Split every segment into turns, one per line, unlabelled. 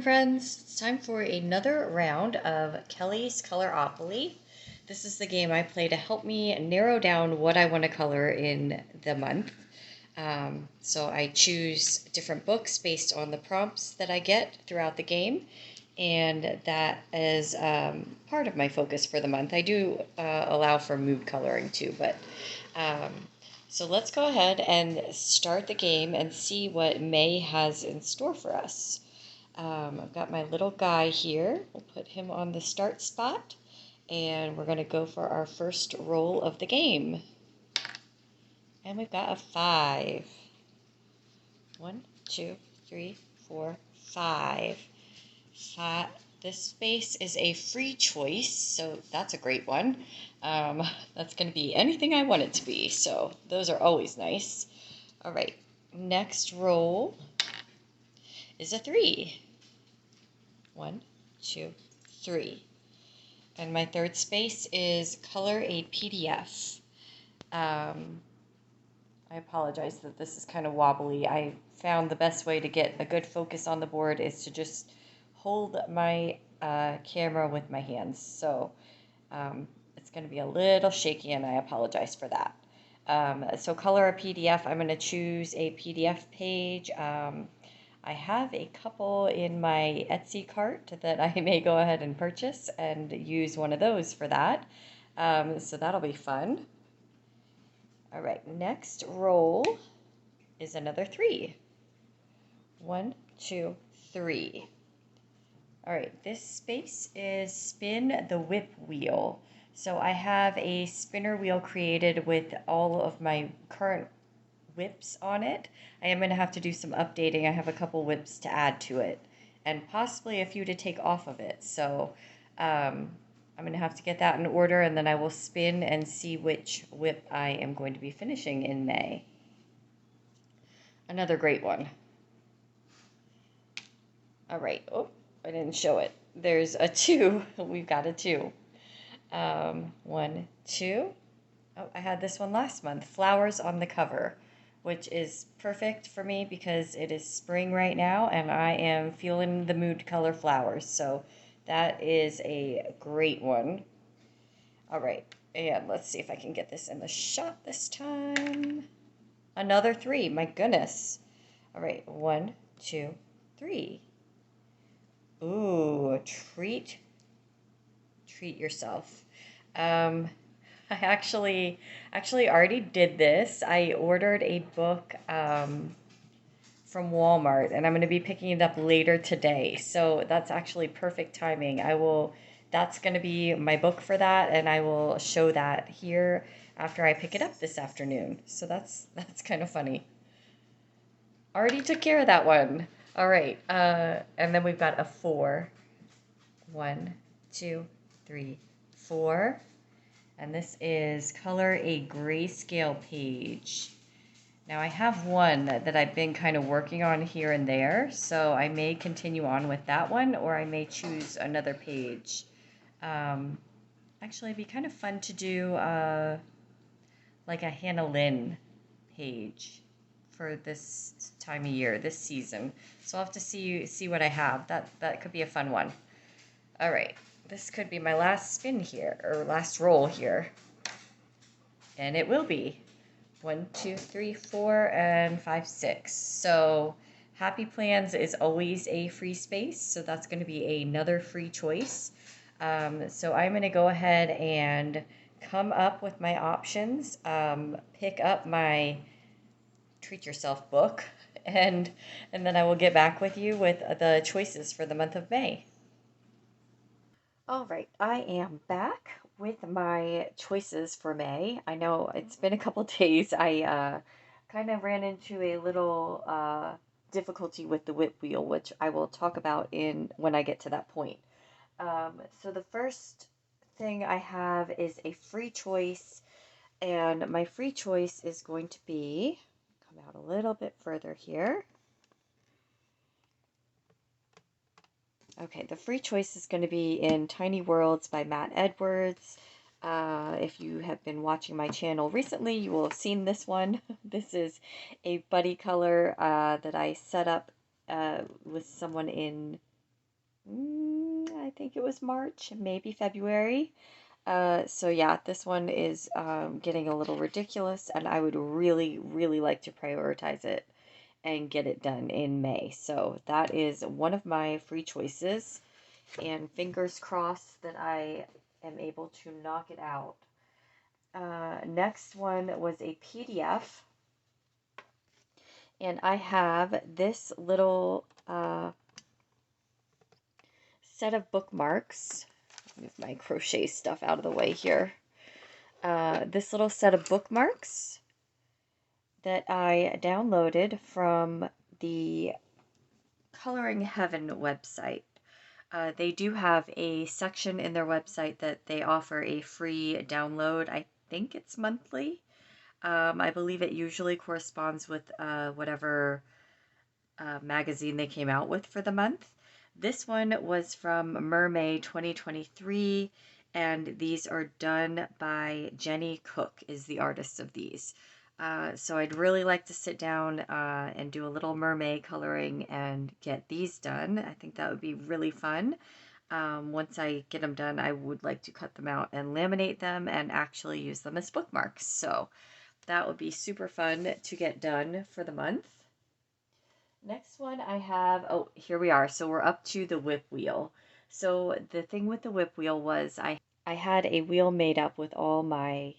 morning, friends. It's time for another round of Kelly's Coloropoly. This is the game I play to help me narrow down what I want to color in the month. So I choose different books based on the prompts that I get throughout the game, and that is part of my focus for the month. I do allow for mood coloring too, but um, so let's go ahead and start the game and see what May has in store for us. I've got my little guy here. We'll put him on the start spot, and we're going to go for our first roll of the game. And we've got a 5. 1, 2, 3, 4, 5. This space is a free choice, so that's a great one. That's going to be anything I want it to be, so those are always nice. All right, next roll is a 3. 1, 2, 3. And my third space is color a PDF. I apologize that this is kind of wobbly. I found the best way to get a good focus on the board is to just hold my camera with my hands. So it's going to be a little shaky, and I apologize for that. So color a PDF. I'm going to choose a PDF page. I have a couple in my Etsy cart that I may go ahead and purchase and use one of those for that. So that'll be fun. All right, next roll is another 3. 1, 2, 3. All right, this space is spin the whip wheel. So I have a spinner wheel created with all of my current whips on it. I am going to have to do some updating. I have a couple whips to add to it and possibly a few to take off of it. So I'm going to have to get that in order, and then I will spin and see which whip I am going to be finishing in May. Another great one. All right. Oh, I didn't show it. There's a 2. We've got a 2. 1, 2. Oh, I had this one last month. Flowers on the cover, which is perfect for me because it is spring right now and I am feeling the mood to color flowers. So that is a great one. All right, and let's see if I can get this in the shot this time. Another 3, my goodness. All right, 1, 2, 3. Ooh, treat yourself. I actually already did this. I ordered a book from Walmart, and I'm going to be picking it up later today. So that's actually perfect timing. That's going to be my book for that, and I will show that here after I pick it up this afternoon. So that's kind of funny. Already took care of that one. All right, and then we've got a 4. 1, 2, 3, 4. And this is color a grayscale page. Now I have one that I've been kind of working on here and there, so I may continue on with that one, or I may choose another page. Actually, it'd be kind of fun to do like a Hannah Lynn page for this time of year, this season. So I'll have to see what I have. That could be a fun one. All right, this could be my last spin here, or last roll here. And it will be. 1, 2, 3, 4, and 5, 6. So Happy Plans is always a free space, so that's going to be another free choice. So I'm going to go ahead and come up with my options, pick up my Treat Yourself book, and then I will get back with you with the choices for the month of May. All right, I am back with my choices for May. I know it's been a couple days. I kind of ran into a little difficulty with the whip wheel, which I will talk about when I get to that point. So the first thing I have is a free choice, and my free choice is going to be, come out a little bit further here. Okay, the free choice is going to be in Tiny Worlds by Matt Edwards. If you have been watching my channel recently, you will have seen this one. This is a buddy color that I set up with someone in I think it was March, maybe February. So yeah, this one is getting a little ridiculous, and I would really, really like to prioritize it and get it done in May. So that is one of my free choices, and fingers crossed that I am able to knock it out. Next one was a PDF, and I have this little set of bookmarks. Move my crochet stuff out of the way here. This little set of bookmarks that I downloaded from the Coloring Heaven website. They do have a section in their website that they offer a free download. I think it's monthly. I believe it usually corresponds with whatever magazine they came out with for the month. This one was from Mermaid 2023, and these are done by Jenny Cook, is the artist of these. So I'd really like to sit down and do a little mermaid coloring and get these done. I think that would be really fun. Once I get them done, I would like to cut them out and laminate them and actually use them as bookmarks. So that would be super fun to get done for the month. Next one I have, oh, here we are. So we're up to the whip wheel. So the thing with the whip wheel was I had a wheel made up with all my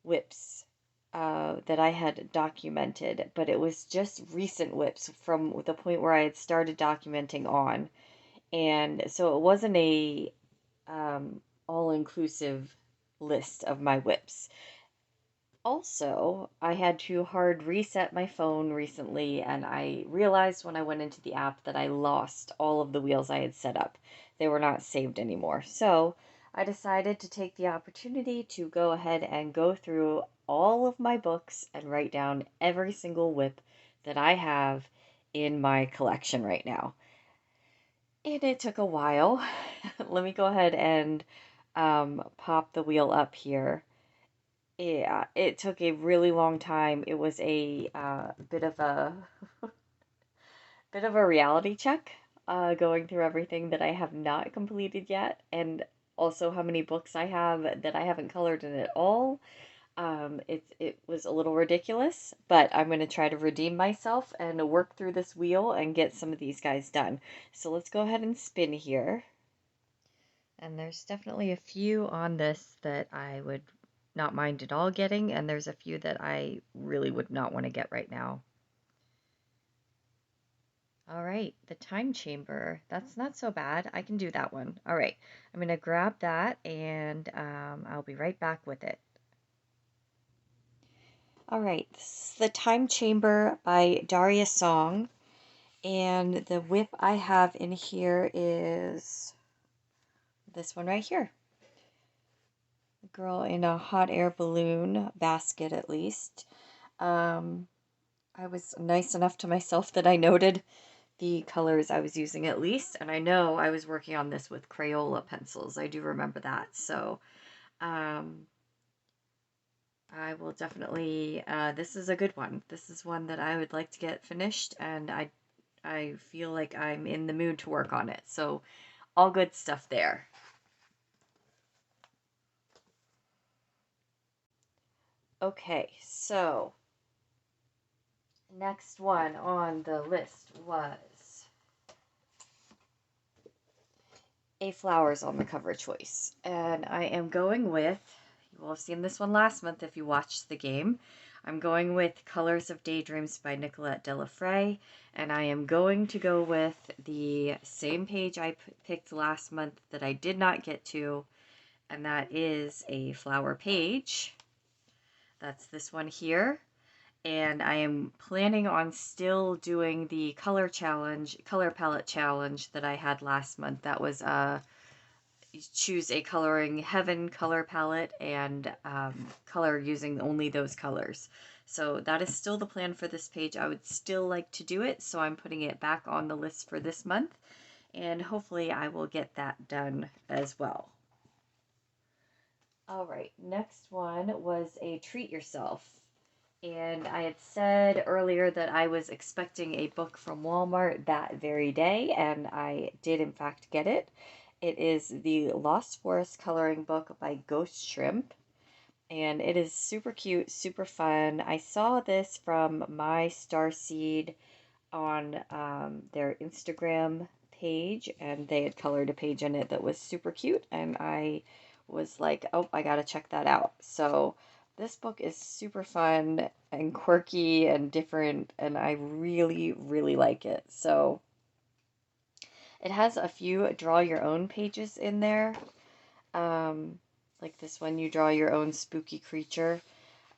whips that I had documented, but it was just recent whips from the point where I had started documenting on. And so it wasn't a all-inclusive list of my whips. Also, I had to hard reset my phone recently, and I realized when I went into the app that I lost all of the wheels I had set up. They were not saved anymore. So I decided to take the opportunity to go ahead and go through all of my books and write down every single whip that I have in my collection right now. And it took a while. Let me go ahead and pop the wheel up here. Yeah, it took a really long time. It was a bit of a reality check, going through everything that I have not completed yet, and also how many books I have that I haven't colored in at all. It was a little ridiculous, but I'm going to try to redeem myself and work through this wheel and get some of these guys done. So let's go ahead and spin here. And there's definitely a few on this that I would not mind at all getting, and there's a few that I really would not want to get right now. All right, the time chamber. That's not so bad. I can do that one. All right, I'm going to grab that, and I'll be right back with it. All right, this is the Time Chamber by Daria Song, and the whip I have in here is this one right here. The girl in a hot air balloon basket, at least. I was nice enough to myself that I noted the colors I was using at least, and I know I was working on this with Crayola pencils. I do remember that. So I will definitely, this is a good one. This is one that I would like to get finished, and I feel like I'm in the mood to work on it. So all good stuff there. Okay, so next one on the list was a flowers on the cover choice. And I am going with, you will have seen this one last month if you watched the game. I'm going with Colors of Daydreams by Nicolette Delafray, and I am going to go with the same page I picked last month that I did not get to, and that is a flower page. That's this one here. And I am planning on still doing the color palette challenge that I had last month. That was choose a Coloring Heaven color palette and color using only those colors. So that is still the plan for this page. I would still like to do it, so I'm putting it back on the list for this month, and hopefully I will get that done as well. All right, next one was a Treat Yourself. And I had said earlier that I was expecting a book from Walmart that very day, and I did in fact get it. It is the Lost Forest coloring book by Ghost Shrimp, and it is super cute, super fun. I saw this from my Starseed on their Instagram page, and they had colored a page in it that was super cute, and I was like, oh, I gotta check that out. So this book is super fun and quirky and different, and I really, really like it. So it has a few draw your own pages in there. Um, like this one, you draw your own spooky creature.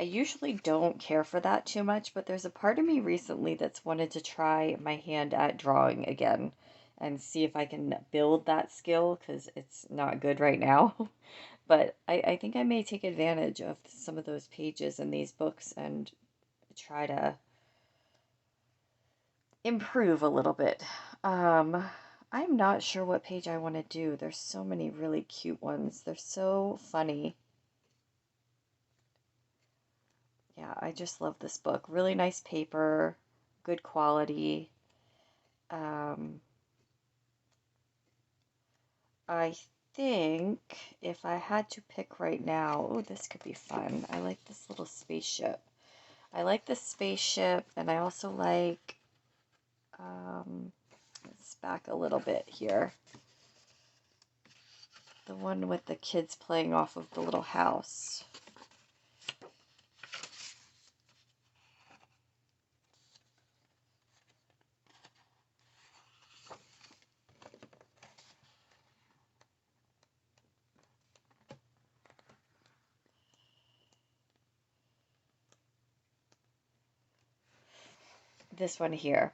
I usually don't care for that too much, but there's a part of me recently that's wanted to try my hand at drawing again and see if I can build that skill because it's not good right now. But I think I may take advantage of some of those pages in these books and try to improve a little bit. I'm not sure what page I want to do. There's so many really cute ones. They're so funny. Yeah, I just love this book. Really nice paper, good quality. Um, I think if I had to pick right now, oh, this could be fun. I like this little spaceship. I like this spaceship, and I also like, let's back a little bit here. The one with the kids playing off of the little house. This one here.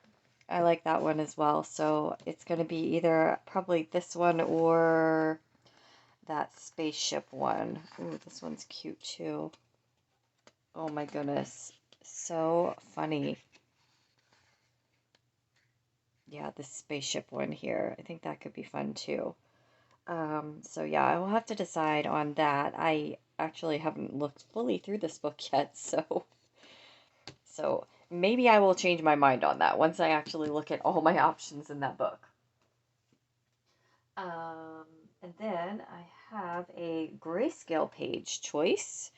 I like that one as well. So it's going to be either probably this one or that spaceship one. Ooh, this one's cute too. Oh my goodness. So funny. Yeah, this spaceship one here. I think that could be fun too. So yeah, I will have to decide on that. I actually haven't looked fully through this book yet, so maybe I will change my mind on that once I actually look at all my options in that book. Um, and then I have a grayscale page choice,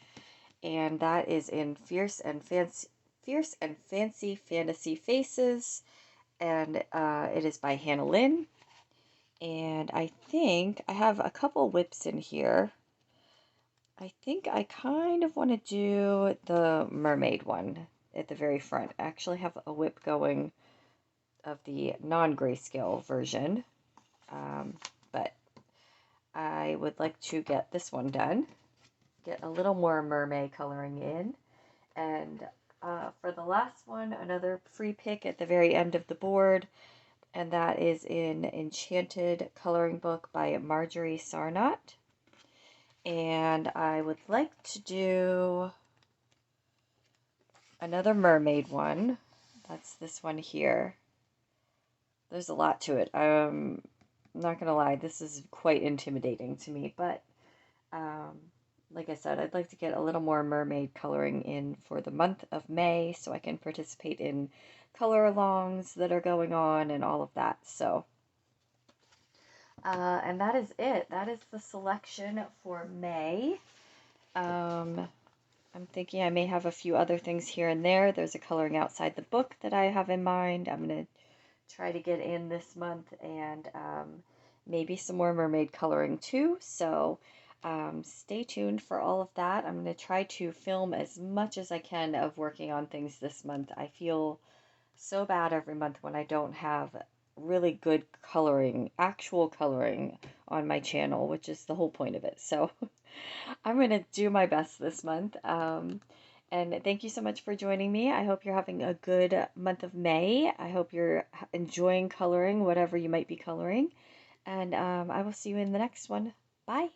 and that is in Fierce and Fancy Fantasy Faces, and it is by Hannah Lynn. And I think I have a couple whips in here. I think I kind of want to do the mermaid one at the very front. I actually have a whip going of the non-grayscale version, but I would like to get this one done, get a little more mermaid coloring in, and for the last one, another free pick at the very end of the board, and that is in Enchanted Coloring Book by Marjorie Sarnot. And I would like to do another mermaid one. That's this one here. There's a lot to it. I'm not gonna lie, this is quite intimidating to me, but um, like I said, I'd like to get a little more mermaid coloring in for the month of May so I can participate in color alongs that are going on and all of that. So, and that is it. That is the selection for May. Um, I'm thinking I may have a few other things here and there. There's a coloring outside the book that I have in mind. I'm going to try to get in this month, and maybe some more mermaid coloring too. So stay tuned for all of that. I'm going to try to film as much as I can of working on things this month. I feel so bad every month when I don't have really good coloring, actual coloring on my channel, which is the whole point of it. So I'm going to do my best this month. And thank you so much for joining me. I hope you're having a good month of May. I hope you're enjoying coloring, whatever you might be coloring. And I will see you in the next one. Bye.